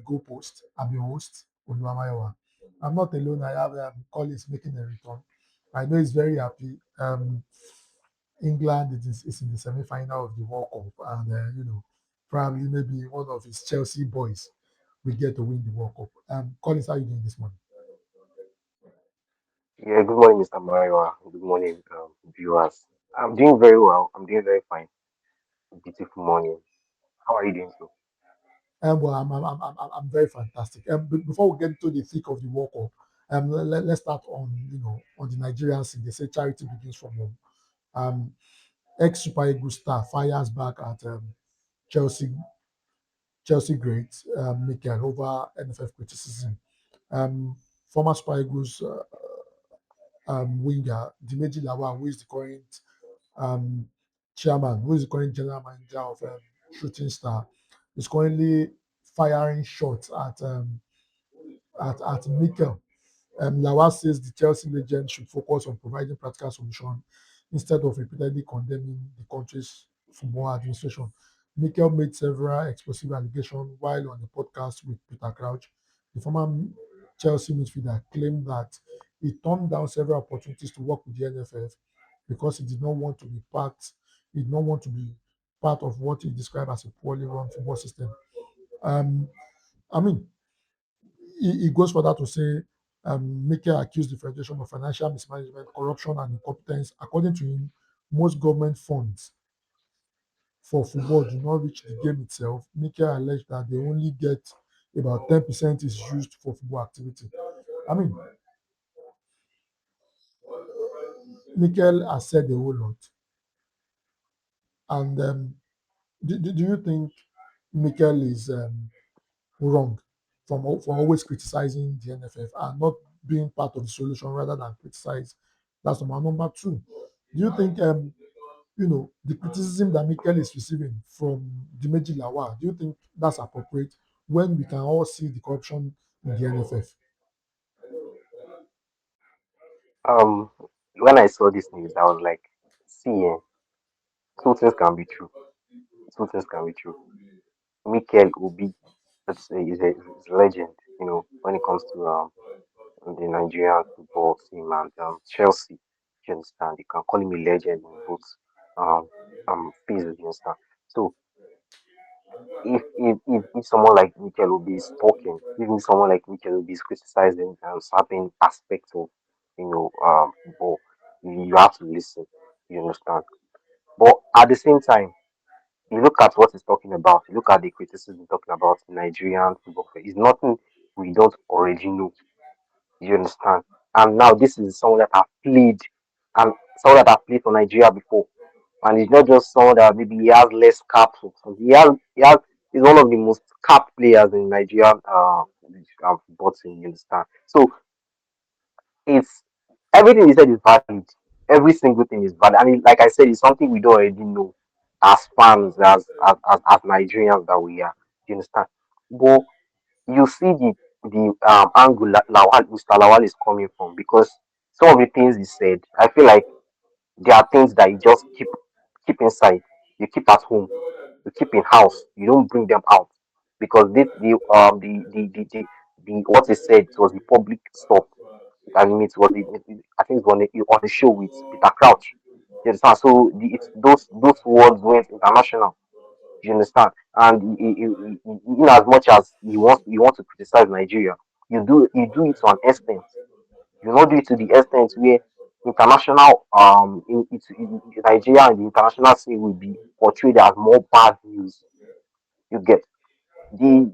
goalpost. I'm your host, Oluwamayowa. I'm not alone. I have colleagues making a return. I know he's very happy. England is in the semi-final of the World Cup, and probably maybe one of his Chelsea boys will get to win the World Cup. Collins, how are you doing this morning? Yeah, good morning, Mr. Mario. Good morning, viewers. I'm doing very well. I'm doing very fine. Beautiful morning. How are you doing, so? Well, I'm very fantastic. Before we get into the thick of the World Cup, let's start on on the Nigerian scene. They say charity begins from home. Um, Ex Super Eagles star fires back at Chelsea Chelsea great Mikel over NFF criticism. Former Super Eagles winger Dimeji Lawal, who is the current um, chairman, who is the current general manager of Shooting Star, is currently firing shots at Mikel. Lawal says the Chelsea legend should focus on providing practical solutions instead of repeatedly condemning the country's football administration. Mikel made several explosive allegations while on a podcast with Peter Crouch. The former Chelsea midfielder claimed that he turned down several opportunities to work with the NFF because he did not want to be he did not want to be part of what he described as a poorly run football system. Um, I mean, he goes further to say Mikel accused the Federation of financial mismanagement, corruption, and incompetence. According to him, most government funds for football do not reach the game itself. Mikel alleged that they only get about 10% is used for football activity. I mean, Mikel has said a whole lot. And do you think Mikel is wrong for always criticizing the NFF and not being part of the solution rather than criticize? That's number two. Do you think the criticism that Mikel is receiving from Dimeji Lawal, do you think that's appropriate when we can all see the corruption in the NFF? Um, when I saw this news, I was like, see, two things can be true. Two things can be true. Mikel Obi, is a legend, when it comes to the Nigerian football team and Chelsea. You understand? You can call him a legend in both um phases. You understand? So if someone like Mikel Obi is talking, even someone like Mikel Obi is criticizing certain aspects of football, you have to listen. You understand? But at the same time, you look at what he's talking about. You look at the criticism he's talking about Nigerian football. It's nothing we don't already know. You understand? And now this is someone that have played and someone that have played for Nigeria before. And it's not just someone that maybe he has less caps. Or something. He's one of the most capped players in Nigerian football team. You understand? So it's everything he said is valid. Every single thing is valid. And like I said, it's something we don't already know as fans, as Nigerians that we are. You understand? But you see the angle that Mr. Lawal is coming from because some of the things he said, I feel like there are things that you just keep inside, you keep at home, you keep in house, you don't bring them out because the what he said it was the public stuff. I mean, it was I think it was on the show with Peter Crouch. You understand? So those words went international. You understand? And in as much as you want to criticize Nigeria, you do it to an extent. You not do it to the extent where international Nigeria and the international scene will be portrayed as more bad news. You get he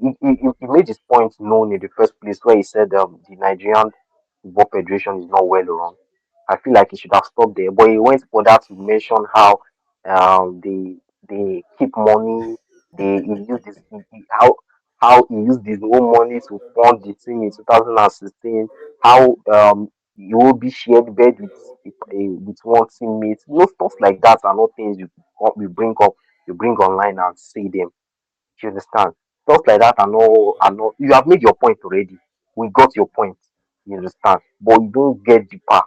made his point known in the first place where he said the Nigerian Football Federation is not well run. I feel like he should have stopped there, but he went for that to mention how they keep money. He used how he used his own money to fund the team in 2016. How he will be shared bed with one teammate. Stuff like that are not things you bring up, you bring online and say them. You understand? Stuff like that are not. You have made your point already. We got your point. You understand? But you don't get deeper.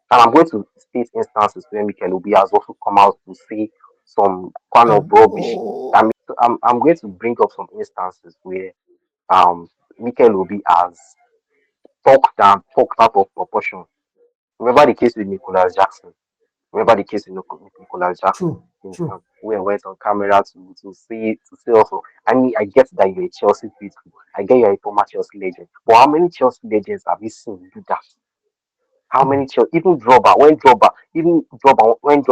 And I'm going to state instances where Mikel Obi has also come out to say some kind of rubbish. Oh, I mean, I'm going to bring up some instances where Mikel Obi has talked out of proportion. Remember the case with Nicholas Jackson. Remember the case with Nicholas Jackson. True, true. We went on camera to see also. I mean, I get that you're a Chelsea faithful. I get you're a former Chelsea legend. But how many Chelsea legends have you seen do that? How Hmm. many Chelsea, even when Drogba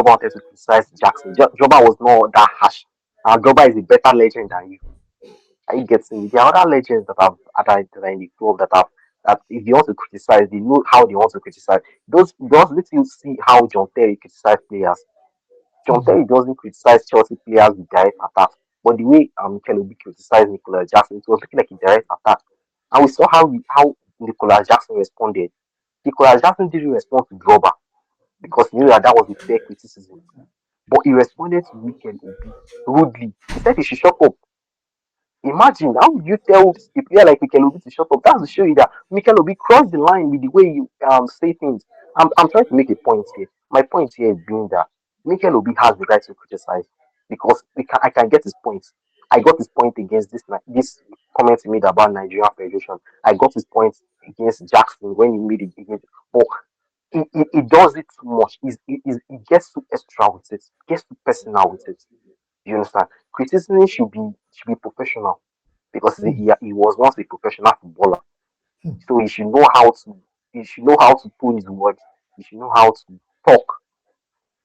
wanted to criticize Jackson, Drogba was not that harsh. Drogba is a better legend than you. Are you getting me? There are other legends that are in the club that if they want to criticize, they know how they want to criticize. Those let you see how John Terry criticized players. John Hmm. Terry doesn't criticize Chelsea players with direct attacks, but the way Mikel Obi criticized Nicolas Jackson, it was looking like a direct attack. And we saw how Nicolas Jackson responded. Nicolas Jackson didn't respond to Drogba because he knew that was a fair criticism. But he responded to Mikel Obi rudely. He said he should shut up. Imagine how would you tell a player like Mikel Obi to shut up? That's to show you that Mikel Obi crossed the line with the way you say things. I'm trying to make a point here. My point here is being that Mikel Obi has the right to criticize because I can get his point. I got his point against this comment he made about Nigerian Federation. I got his point against Jackson when he made it against. But he does it too much. He gets too extra with it. Gets too personal with it. You understand? Criticism should be professional because Hmm. he was once a professional footballer. Hmm. So he should know how to pull his words. He should know how to talk.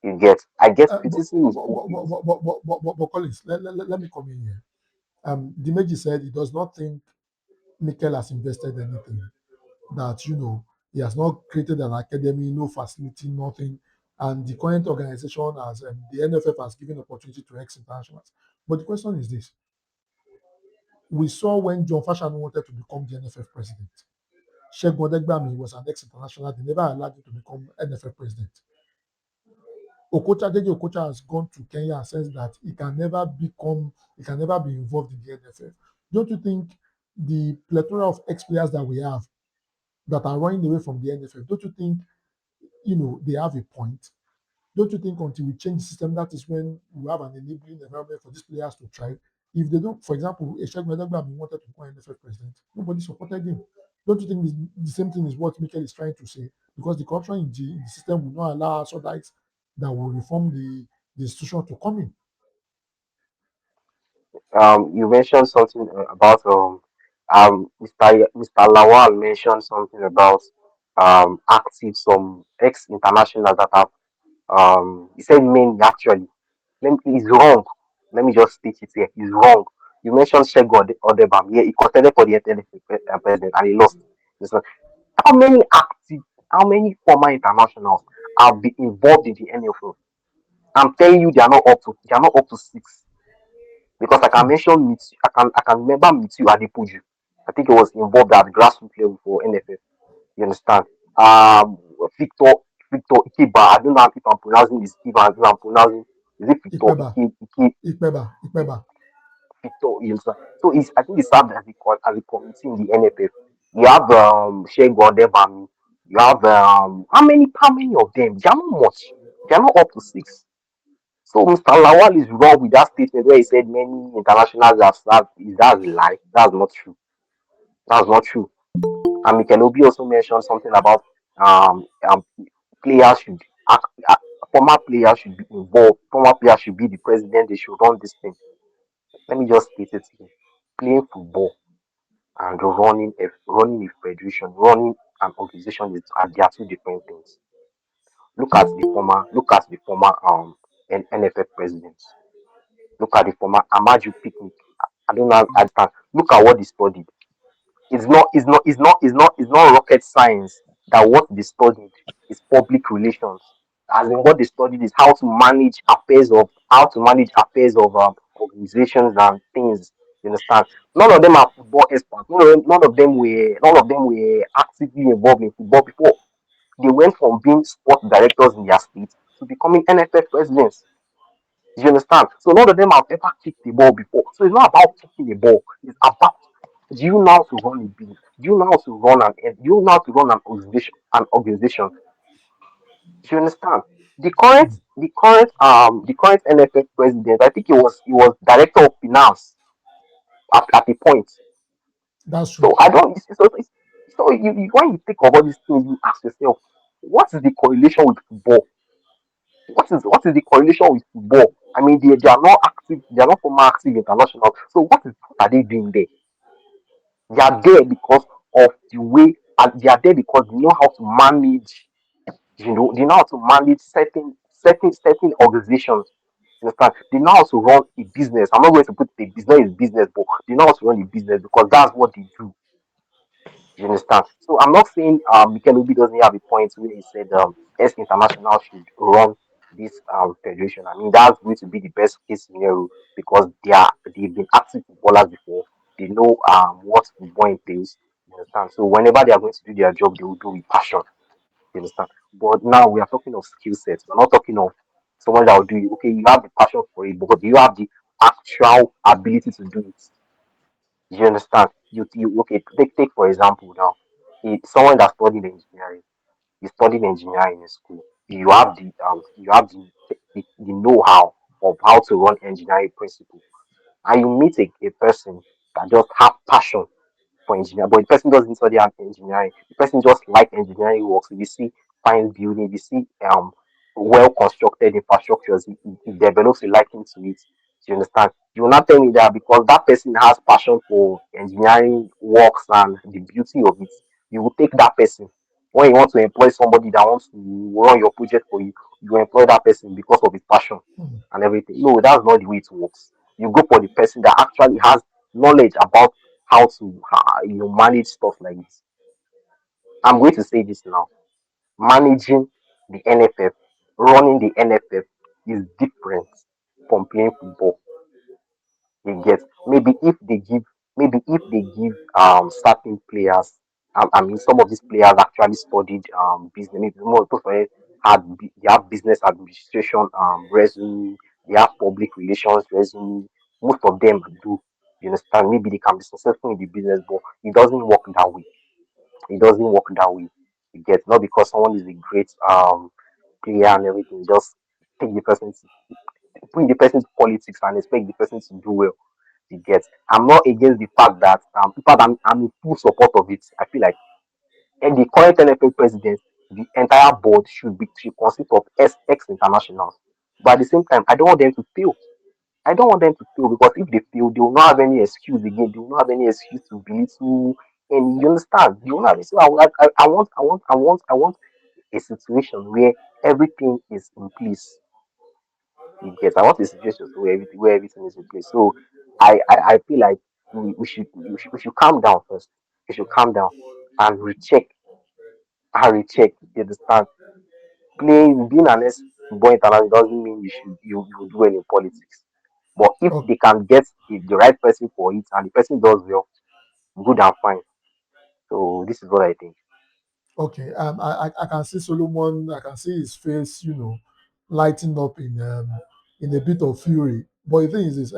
You get? I guess Uh, but, criticism is but, but, okay. but, but, but Collins, let me come in here. Dimeji said he does not think Mikel has invested anything. That he has not created an academy, no facility, nothing. And the current organization has the NFF has given opportunity to ex-internationals. But the question is this: we saw when John Fashanu wanted to become the NFF president. Shegun Odegbami was an ex-international. They never allowed him to become NFF president. Deji Okocha has gone to Kenya and says that he can never be involved in the NFF. Don't you think the plethora of ex-players that we have that are running away from the NFF, don't you think they have a point? Don't you think until we change the system, that is when we have an enabling environment for these players to thrive? If they don't, for example, Eshegbe Edegbami wanted to become NFF president, nobody supported him. Don't you think the same thing is what Mikel is trying to say? Because the corruption in the system will not allow Sodites that will reform the institution to come in. You mentioned something about Mr. Lawal mentioned something about active some ex internationals that have he said many actually. He's wrong. Let me just state it here. He's wrong. You mentioned Shegun Odebam. Yeah, he contended for the NFF president and he lost. So how many how many former internationals have been involved in the NFF? I'm telling you, they are not up to six. Because I can Hmm. mention I can remember Mitiu Adepoju. I think he was involved at grassroots level for NFF. You understand? Victor Victor Ikeba. I don't know if I'm pronouncing this. If I'm pronouncing, is it Victor Ikpeba, Ikpeba. Victor? You understand? So I think he served as a committee in the NFF. You have Shegun Odebami. You have how many of them? They are not much. They are not up to six. So Mr. Lawal is wrong with that statement where he said many internationals have served. That's a lie. That's not true. That's not true. And Mikel Obi also mentioned something about players should former players should be involved. Former players should be the president. They should run this thing. Let me just state it here. Playing football and running a federation, running an organization they are two different things. Look at the former NFF presidents. Look at the former Amaju picnic. I don't know. I understand. Look at what they studied. It's not rocket science that what they studied is public relations. As in what they studied is how to manage affairs of organizations and things. You understand? None of them are football experts. None of them were actively involved in football before. They went from being sport directors in their state to becoming NFF presidents. You understand? So none of them have ever kicked the ball before. So it's not about kicking the ball. It's about do you know how to run a business? Do you know how to run an organization? An organization. Do you understand? The current NFF president, I think he was director of finance at a point. That's true. So I don't. So when you think of all these things, you ask yourself, what is the correlation with football? What is the correlation with football? I mean, they are not active. They are not former active international. So what are they doing there? They are there because of the way, and they are there because they know how to manage. They know how to manage certain organizations. You understand? They know how to run a business. I'm not going to put the business is business, but they know how to run a business because that's what they do. You understand? So I'm not saying Mikel Obi doesn't have a point where he said S International should run this federation. I mean that's going to be the best case scenario because they've been active footballers before. They know what football entails. You understand? So whenever they are going to do their job, they will do with passion. You understand? But now we are talking of skill sets. We're not talking of someone that will do it. Okay, you have the passion for it, but do you have the actual ability to do it? You understand? You okay? Take for example now, someone that studied engineering. You studied engineering in school. You have the know-how of how to run engineering principle, and you meet a person that just have passion for engineering, but the person doesn't study engineering. The person just like engineering works. If you see fine building, if you see well constructed infrastructures, he develops a liking to it. You understand? You will not tell me that because that person has passion for engineering works and the beauty of it, you will take that person. When you want to employ somebody that wants to run your project for you, you employ that person because of his passion Hmm. and everything. No, that's not the way it works. You go for the person that actually has knowledge about how to manage stuff like this. I'm going to say this now. Managing the NFF, running the NFF is different from playing football. You get maybe if they give certain players I mean some of these players actually studied business, maybe more people they have business administration resume, they have public relations resume, most of them do. You understand? Maybe they can be successful in the business, but it doesn't work that way. It doesn't work that way. You get not because someone is a great player and everything, just take the person bring the person to politics and expect the person to do well. You get. I'm not against the fact that in fact I'm in full support of it. I feel like and the current NFL president, the entire board should consist of ex internationals. But at the same time, I don't want them to fail. I don't want them to fail because if they fail, they will not have any excuse again. They will not have any excuse to belittle. And you understand? They will not have. So I want a situation where everything is in place. You get. I want a situation where everything is in place. So I feel like we should calm down first. We should calm down and recheck. You understand? Being an ex football international doesn't mean you do well in politics. But if Okay. they can get the right person for it and the person does well, good and fine. So this is what I think. Okay, I can see Solomon. I can see his face, lighting up in a bit of fury. But the thing is,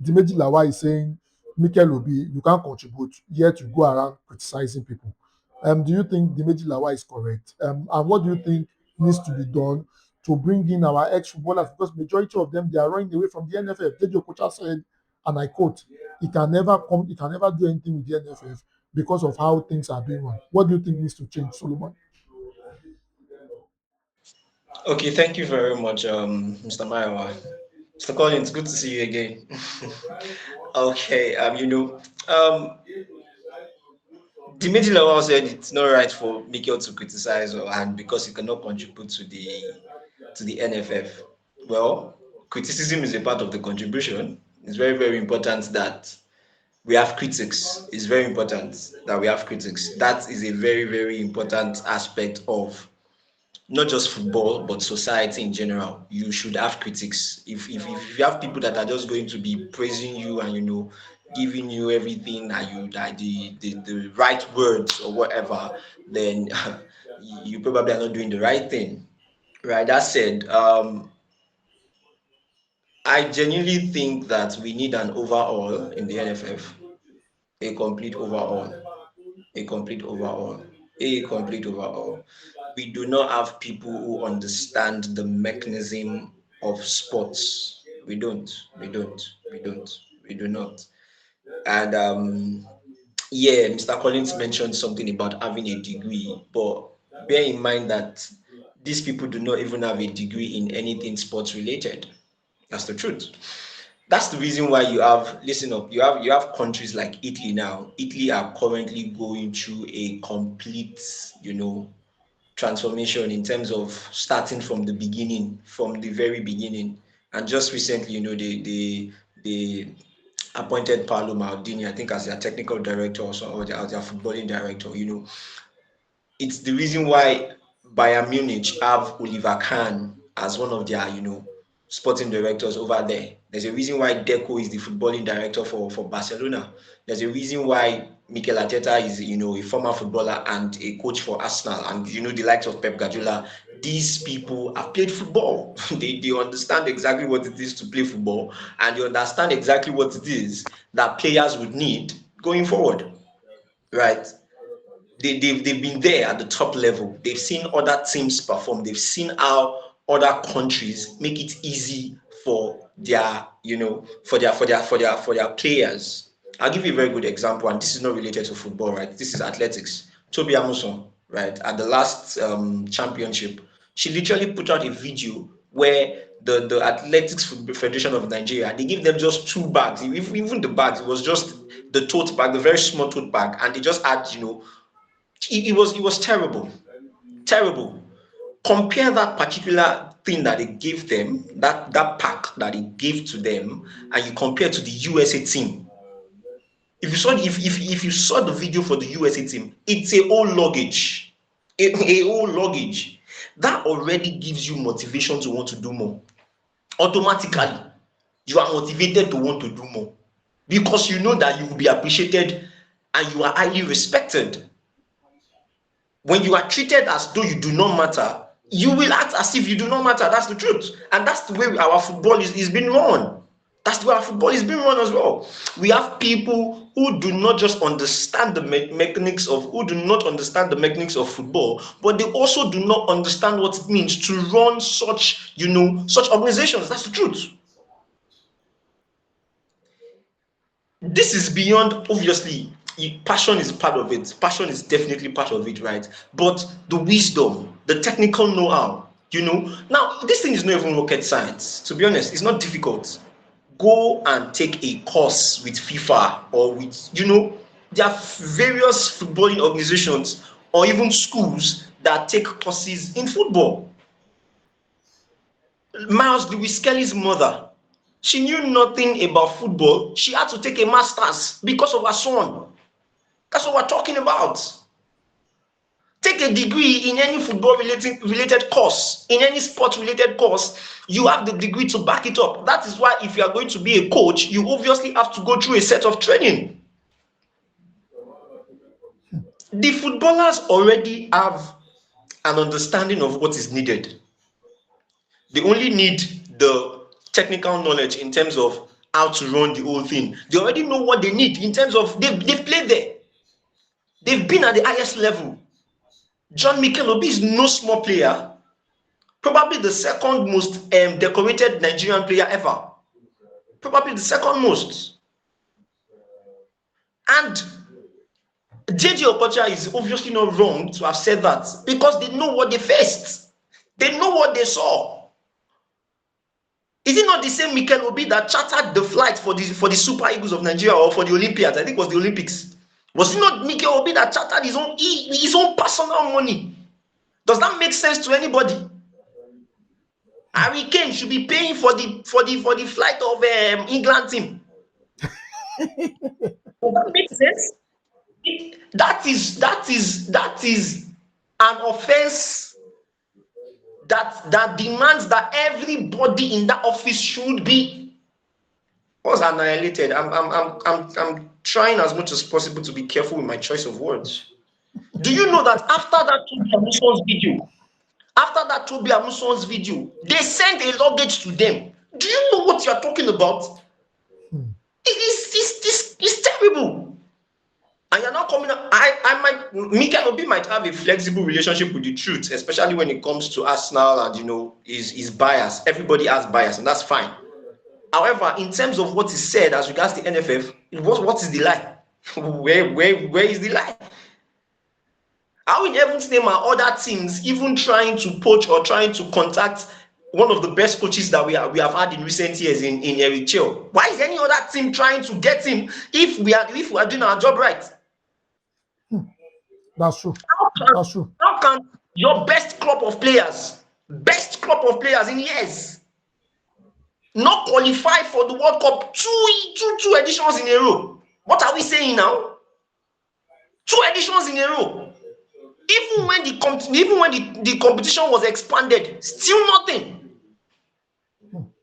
Dimeji Lawa is saying, Mikel Obi, you can't contribute, yet you go around criticizing people. Do you think Dimeji Lawa is correct? And what do you think needs to be done to bring in our ex-footballers? Because majority of them, they are running away from the NFF. Tejo Kocha said, and I quote, he can never do anything with the NFF because of how things are being run. What do you think needs to change, Solomon? Okay, thank you very much, Mr. Maiwa. Mr. Collins, good to see you again. Okay, Dimitri Lawal said it's not right for Mikel to criticize and because he cannot contribute to the NFF. Well, criticism is a part of the contribution. It's very, very important that we have critics. It's very important that we have critics. That is a very, very important aspect of not just football but society in general. You should have critics. If you have people that are just going to be praising you and giving you everything and you that the right words or whatever, then you probably are not doing the right thing. Right, that said, I genuinely think that we need an overhaul in the NFF, a complete overhaul, a complete overhaul, a complete overhaul. We do not have people who understand the mechanism of sports. We don't, we do not. And Yeah, Mr. Collins mentioned something about having a degree, but bear in mind that these people do not even have a degree in anything sports related. That's the truth. That's the reason why you have, listen up, you have countries like Italy now. Italy are currently going through a complete, transformation in terms of starting from the beginning, from the very beginning. And just recently, they appointed Paolo Maldini, I think, as their technical director or so, or as their footballing director. It's the reason why Bayern Munich have Oliver Kahn as one of their, sporting directors over there. There's a reason why Deco is the footballing director for Barcelona. There's a reason why Mikel Arteta is, a former footballer and a coach for Arsenal, and the likes of Pep Guardiola. These people have played football. They understand exactly what it is to play football, and they understand exactly what it is that players would need going forward, right? They've been there at the top level. They've seen other teams perform. They've seen how other countries make it easy for their, for their players. I'll give you a very good example, and this is not related to football, right? This is athletics. Toby Amuson, right, at the last championship, she literally put out a video where the Athletics Federation of Nigeria, they give them just two bags. Even the bags, it was just the tote bag, the very small tote bag, and they just had, it was terrible, terrible. Compare that particular thing that they gave them, that pack that they gave to them, and you compare to the USA team. If you saw the video for the USA team, it's a whole luggage, a whole luggage. That already gives you motivation to want to do more. Automatically, you are motivated to want to do more because you know that you will be appreciated and you are highly respected. When you are treated as though you do not matter, you will act as if you do not matter. That's the truth. And that's the way our football is being run. That's the way our football is being run as well. We have people who do not just understand the mechanics of, who do not understand the mechanics of football, but they also do not understand what it means to run such organizations. That's the truth. This is beyond, obviously, passion is part of it. Passion is definitely part of it, right? But the wisdom, the technical know-how, now this thing is not even rocket science. To be honest, it's not difficult. Go and take a course with FIFA or with, there are various footballing organizations or even schools that take courses in football. Miles Lewis Kelly's mother, she knew nothing about football. She had to take a master's because of her son. That's what we're talking about. Take a degree in any football related course, in any sport related course. You have the degree to back it up. That is why if you are going to be a coach, you obviously have to go through a set of training. The footballers already have an understanding of what is needed. They only need the technical knowledge in terms of how to run the whole thing. They already know what they need in terms of they've played there. They've been at the highest level. John Mikel Obi is no small player, probably the second most decorated Nigerian player ever. Probably the second most. And JJ Okocha is obviously not wrong to have said that because they know what they faced. They know what they saw. Is it not the same Mikel Obi that chartered the flight for the Super Eagles of Nigeria or for the Olympiads? I think it was the Olympics. Was it not Mikel Obi that chartered his own personal money? Does that make sense to anybody? Harry Kane should be paying for the flight of England team. Does that make sense? That is an offense that demands that everybody in that office should be annihilated. I'm trying as much as possible to be careful with my choice of words. Do you know that after that Toby Amuson's video, they sent a luggage to them? Do you know what you're talking about? It's terrible. And you're not coming up. Mikel Obi might have a flexible relationship with the truth, especially when it comes to Arsenal and his bias. Everybody has bias, and that's fine. However, in terms of what is said as regards the NFF, what is the lie? Where is the lie? I will even name our other teams even trying to poach or trying to contact one of the best coaches that we have had in recent years in Eric Chell. Why is any other team trying to get him if we are doing our job right? That's true. That's true. How can your best crop of players in years not qualify for the World Cup two editions in a row? What are we saying now? 2 editions in a row. Even when the competition was expanded, still nothing.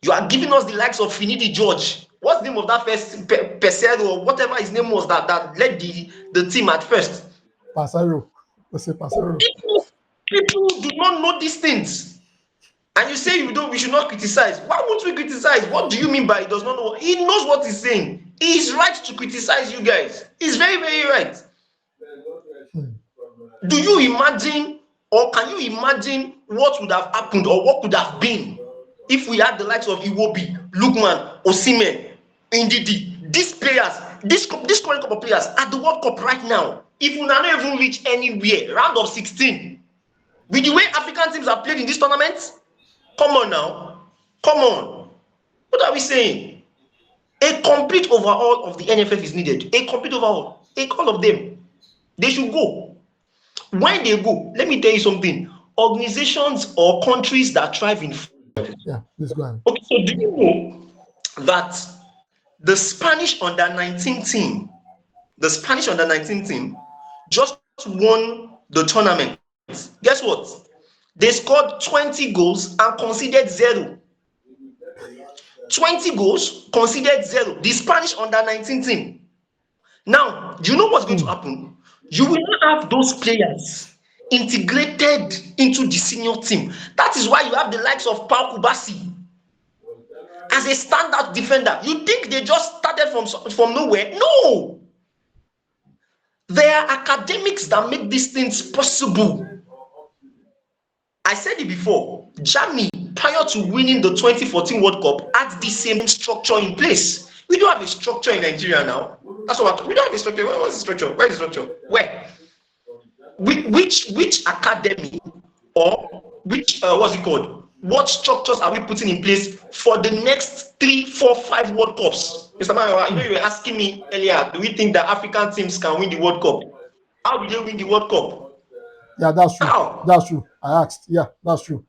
You are giving us the likes of Finidi George. What's the name of that first Pesero or whatever his name was that led the team at first? Pasero. Let's say Pasero. People do not know these things. And you say we should not criticize. Why won't we criticize? What do you mean by he does not know? He knows what he's saying. He is right to criticize you guys. He's very, very right. Do you imagine or can you imagine what would have happened or what could have been if we had the likes of Iwobi, Lookman, Osimhen, Ndidi, these players, this current couple of players at the World Cup right now? If we not even reach anywhere, round of 16, with the way African teams are played in this tournament, come on now, come on. What are we saying? A complete overhaul of the NFF is needed. A complete overhaul. All of them. They should go. When they go, let me tell you something. Organizations or countries that thrive in. Yeah, please go ahead. Okay, so do you know that the Spanish under-19 team, just won the tournament? Guess what? They scored 20 goals and conceded 0. 20 goals, conceded 0. The Spanish under-19 team. Now, do you know what's going to happen? You will not have those players integrated into the senior team. That is why you have the likes of Pau Kubasi as a standout defender. You think they just started from nowhere? No. There are academics that make these things possible. I said it before. Germany, prior to winning the 2014 World Cup, had the same structure in place. We don't have a structure in Nigeria now. That's what we don't have a structure. What's the structure? Where is the structure? Where? Which academy or which what's it called? What structures are we putting in place for the next 3, 4, 5 World Cups? Mr. Mayo, you were asking me earlier, do we think that African teams can win the World Cup? How will they win the World Cup? Yeah, that's true. How? That's true. I asked. Yeah, that's true.